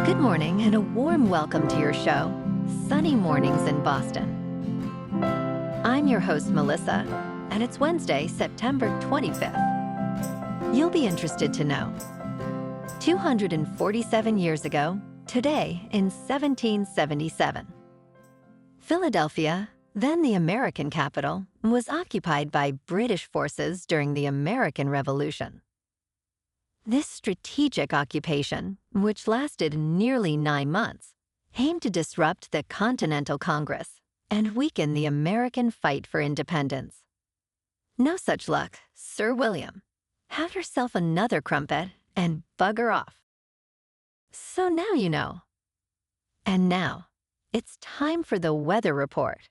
Good morning and a warm welcome to your show, Sunny Mornings in Boston. I'm your host, Melissa, and it's Wednesday, September 25th. You'll be interested to know. 247 years ago, today in 1777, Philadelphia, then the American capital, was occupied by British forces during the American Revolution. This strategic occupation, which lasted nearly 9 months, aimed to disrupt the Continental Congress and weaken the American fight for independence. No such luck, Sir William. Have yourself another crumpet and bugger off. So now you know. And now, it's time for the weather report.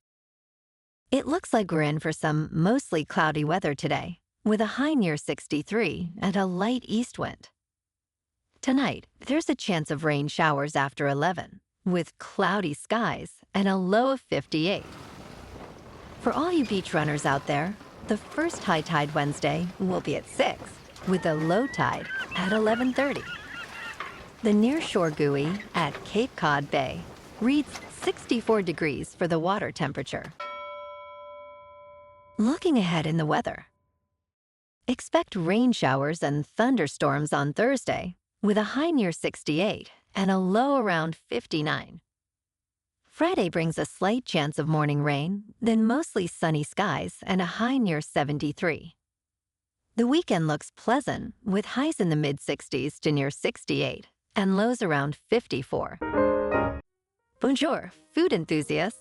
It looks like we're in for some mostly cloudy weather today, with a high near 63 and a light east wind. Tonight, there's a chance of rain showers after 11, with cloudy skies and a low of 58. For all you beach runners out there, the first high tide Wednesday will be at 6, with a low tide at 11:30. The nearshore buoy at Cape Cod Bay reads 64 degrees for the water temperature. Looking ahead in the weather, expect rain showers and thunderstorms on Thursday, with a high near 68 and a low around 59. Friday brings a slight chance of morning rain, then mostly sunny skies and a high near 73. The weekend looks pleasant, with highs in the mid-60s to near 68 and lows around 54. Bonjour, food enthusiasts.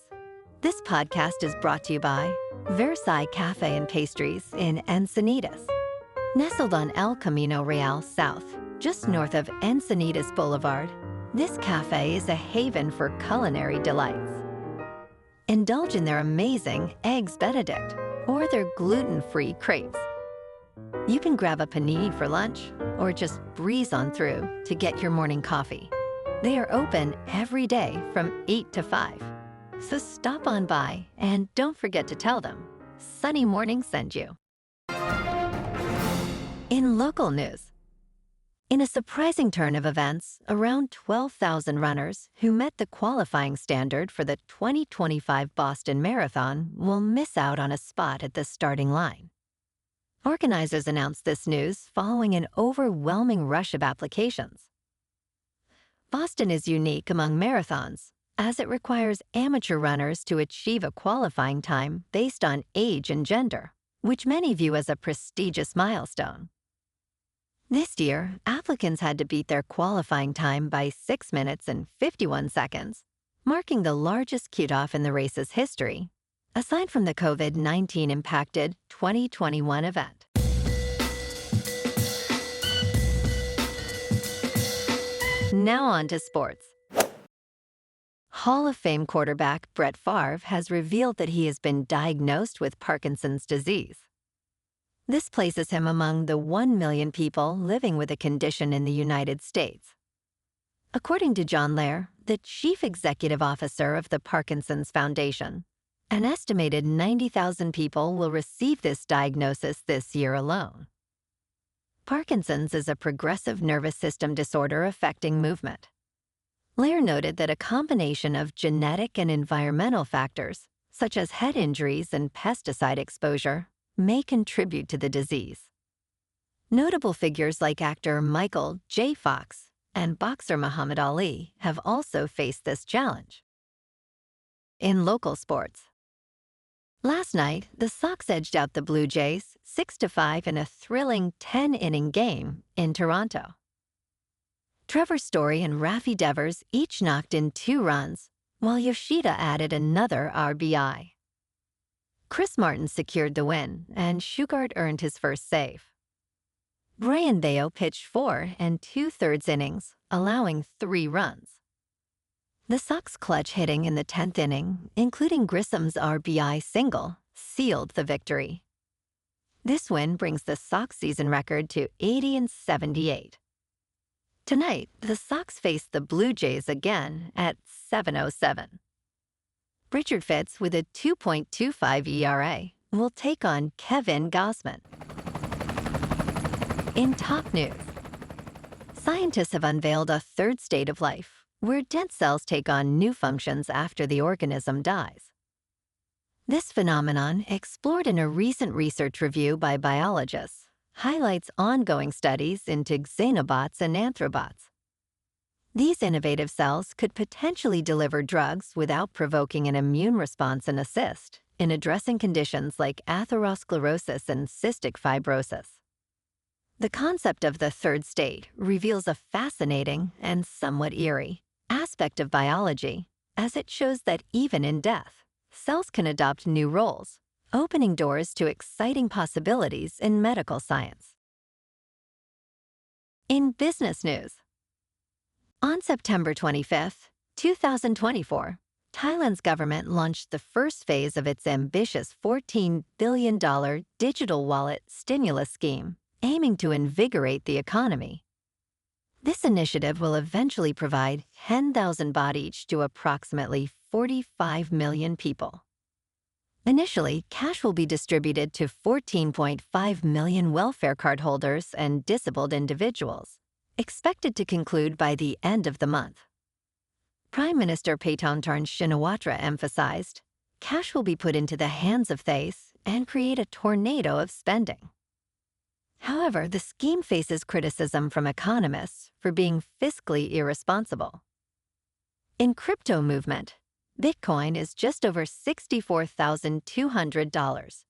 This podcast is brought to you by Versailles Cafe and Pastries in Encinitas. Nestled on El Camino Real South, just north of Encinitas Boulevard, this cafe is a haven for culinary delights. Indulge in their amazing Eggs Benedict or their gluten-free crepes. You can grab a panini for lunch or just breeze on through to get your morning coffee. They are open every day from 8 to 5. So stop on by and don't forget to tell them Sunny Morning sent you. In local news, in a surprising turn of events, around 12,000 runners who met the qualifying standard for the 2025 Boston Marathon will miss out on a spot at the starting line. Organizers announced this news following an overwhelming rush of applications. Boston is unique among marathons, as it requires amateur runners to achieve a qualifying time based on age and gender, which many view as a prestigious milestone. This year, applicants had to beat their qualifying time by 6 minutes and 51 seconds, marking the largest cutoff in the race's history, aside from the COVID-19 impacted 2021 event. Now on to sports. Hall of Fame quarterback Brett Favre has revealed that he has been diagnosed with Parkinson's disease. This places him among the 1 million people living with the condition in the United States. According to John Lair, the chief executive officer of the Parkinson's Foundation, an estimated 90,000 people will receive this diagnosis this year alone. Parkinson's is a progressive nervous system disorder affecting movement. Lair noted that a combination of genetic and environmental factors, such as head injuries and pesticide exposure, may contribute to the disease. Notable figures like actor Michael J. Fox and boxer Muhammad Ali have also faced this challenge. In local sports, last night, the Sox edged out the Blue Jays 6-5 in a thrilling 10-inning game in Toronto. Trevor Story and Rafael Devers each knocked in 2 runs, while Yoshida added another RBI. Chris Martin secured the win, and Shugart earned his first save. Brian Bayo pitched 4 2/3 innings, allowing 3 runs. The Sox clutch hitting in the 10th inning, including Grissom's RBI single, sealed the victory. This win brings the Sox season record to 80-78. Tonight, the Sox face the Blue Jays again at 7:07. Richard Fitz, with a 2.25 ERA, will take on Kevin Gausman. In top news, scientists have unveiled a third state of life, where dead cells take on new functions after the organism dies. This phenomenon, explored in a recent research review by biologists, highlights ongoing studies into xenobots and anthrobots. These innovative cells could potentially deliver drugs without provoking an immune response and assist in addressing conditions like atherosclerosis and cystic fibrosis. The concept of the third state reveals a fascinating and somewhat eerie aspect of biology, as it shows that even in death, cells can adopt new roles, opening doors to exciting possibilities in medical science. In business news, on September 25, 2024, Thailand's government launched the first phase of its ambitious $14 billion digital wallet stimulus scheme, aiming to invigorate the economy. This initiative will eventually provide 10,000 baht each to approximately 45 million people. Initially, cash will be distributed to 14.5 million welfare card holders and disabled individuals, expected to conclude by the end of the month. Prime Minister Paetongtarn Shinawatra emphasized, cash will be put into the hands of Thais and create a tornado of spending. However, the scheme faces criticism from economists for being fiscally irresponsible. In crypto movement, Bitcoin is just over $64,200.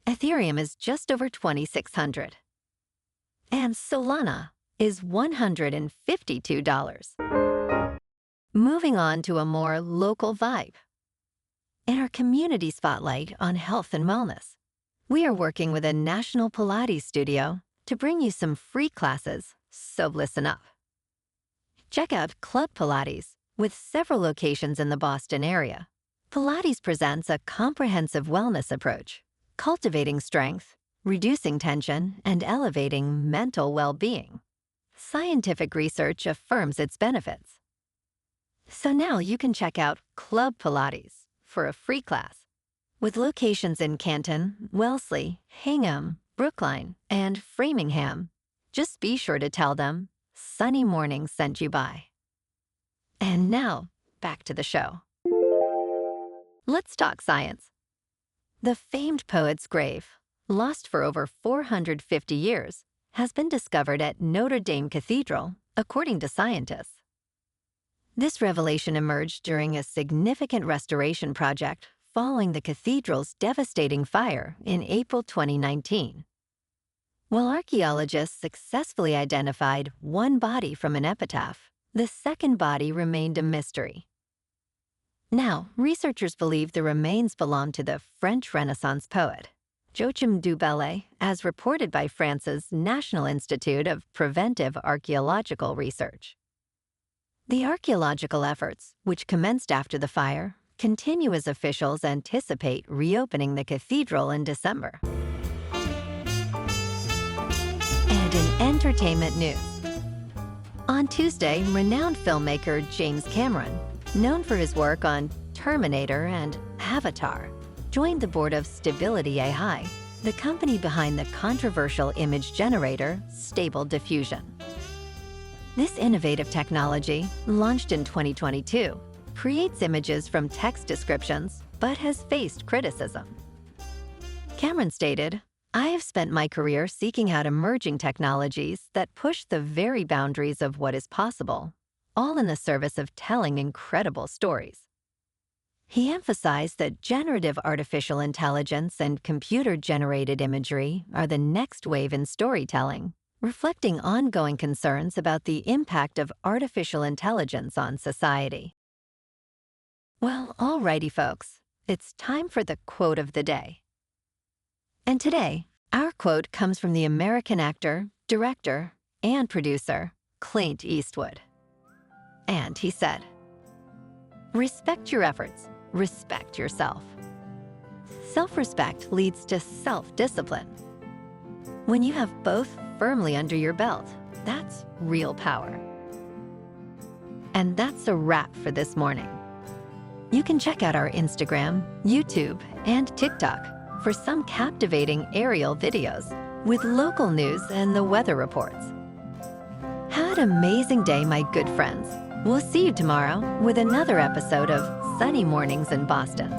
Ethereum is just over $2,600. And Solana is $152. Moving on to a more local vibe. In our community spotlight on health and wellness, we are working with a national Pilates studio to bring you some free classes, so listen up. Check out Club Pilates, with several locations in the Boston area. Pilates presents a comprehensive wellness approach, cultivating strength, reducing tension, and elevating mental well-being. Scientific research affirms its benefits. So now you can check out Club Pilates for a free class. With locations in Canton, Wellesley, Hingham, Brookline, and Framingham, just be sure to tell them Sunny Morning sent you by. And now, back to the show. Let's talk science. The famed poet's grave, lost for over 450 years, has been discovered at Notre Dame Cathedral, according to scientists. This revelation emerged during a significant restoration project following the cathedral's devastating fire in April 2019. While archaeologists successfully identified one body from an epitaph, the second body remained a mystery. Now, researchers believe the remains belong to the French Renaissance poet, Joachim du Bellay, as reported by France's National Institute of Preventive Archaeological Research. The archaeological efforts, which commenced after the fire, continue as officials anticipate reopening the cathedral in December. And in entertainment news, on Tuesday, renowned filmmaker James Cameron, known for his work on Terminator and Avatar, joined the board of Stability AI, the company behind the controversial image generator Stable Diffusion. This innovative technology, launched in 2022, creates images from text descriptions but has faced criticism. Cameron stated, "I have spent my career seeking out emerging technologies that push the very boundaries of what is possible, all in the service of telling incredible stories." He emphasized that generative artificial intelligence and computer-generated imagery are the next wave in storytelling, reflecting ongoing concerns about the impact of artificial intelligence on society. Well, alrighty folks, it's time for the quote of the day. And today, our quote comes from the American actor, director, and producer, Clint Eastwood. And he said, "Respect your efforts, respect yourself." Self-respect leads to self-discipline. When you have both firmly under your belt, that's real power. And that's a wrap for this morning. You can check out our Instagram, YouTube, and TikTok for some captivating aerial videos with local news and the weather reports. Have an amazing day, my good friends. We'll see you tomorrow with another episode of Sunny Mornings in Boston.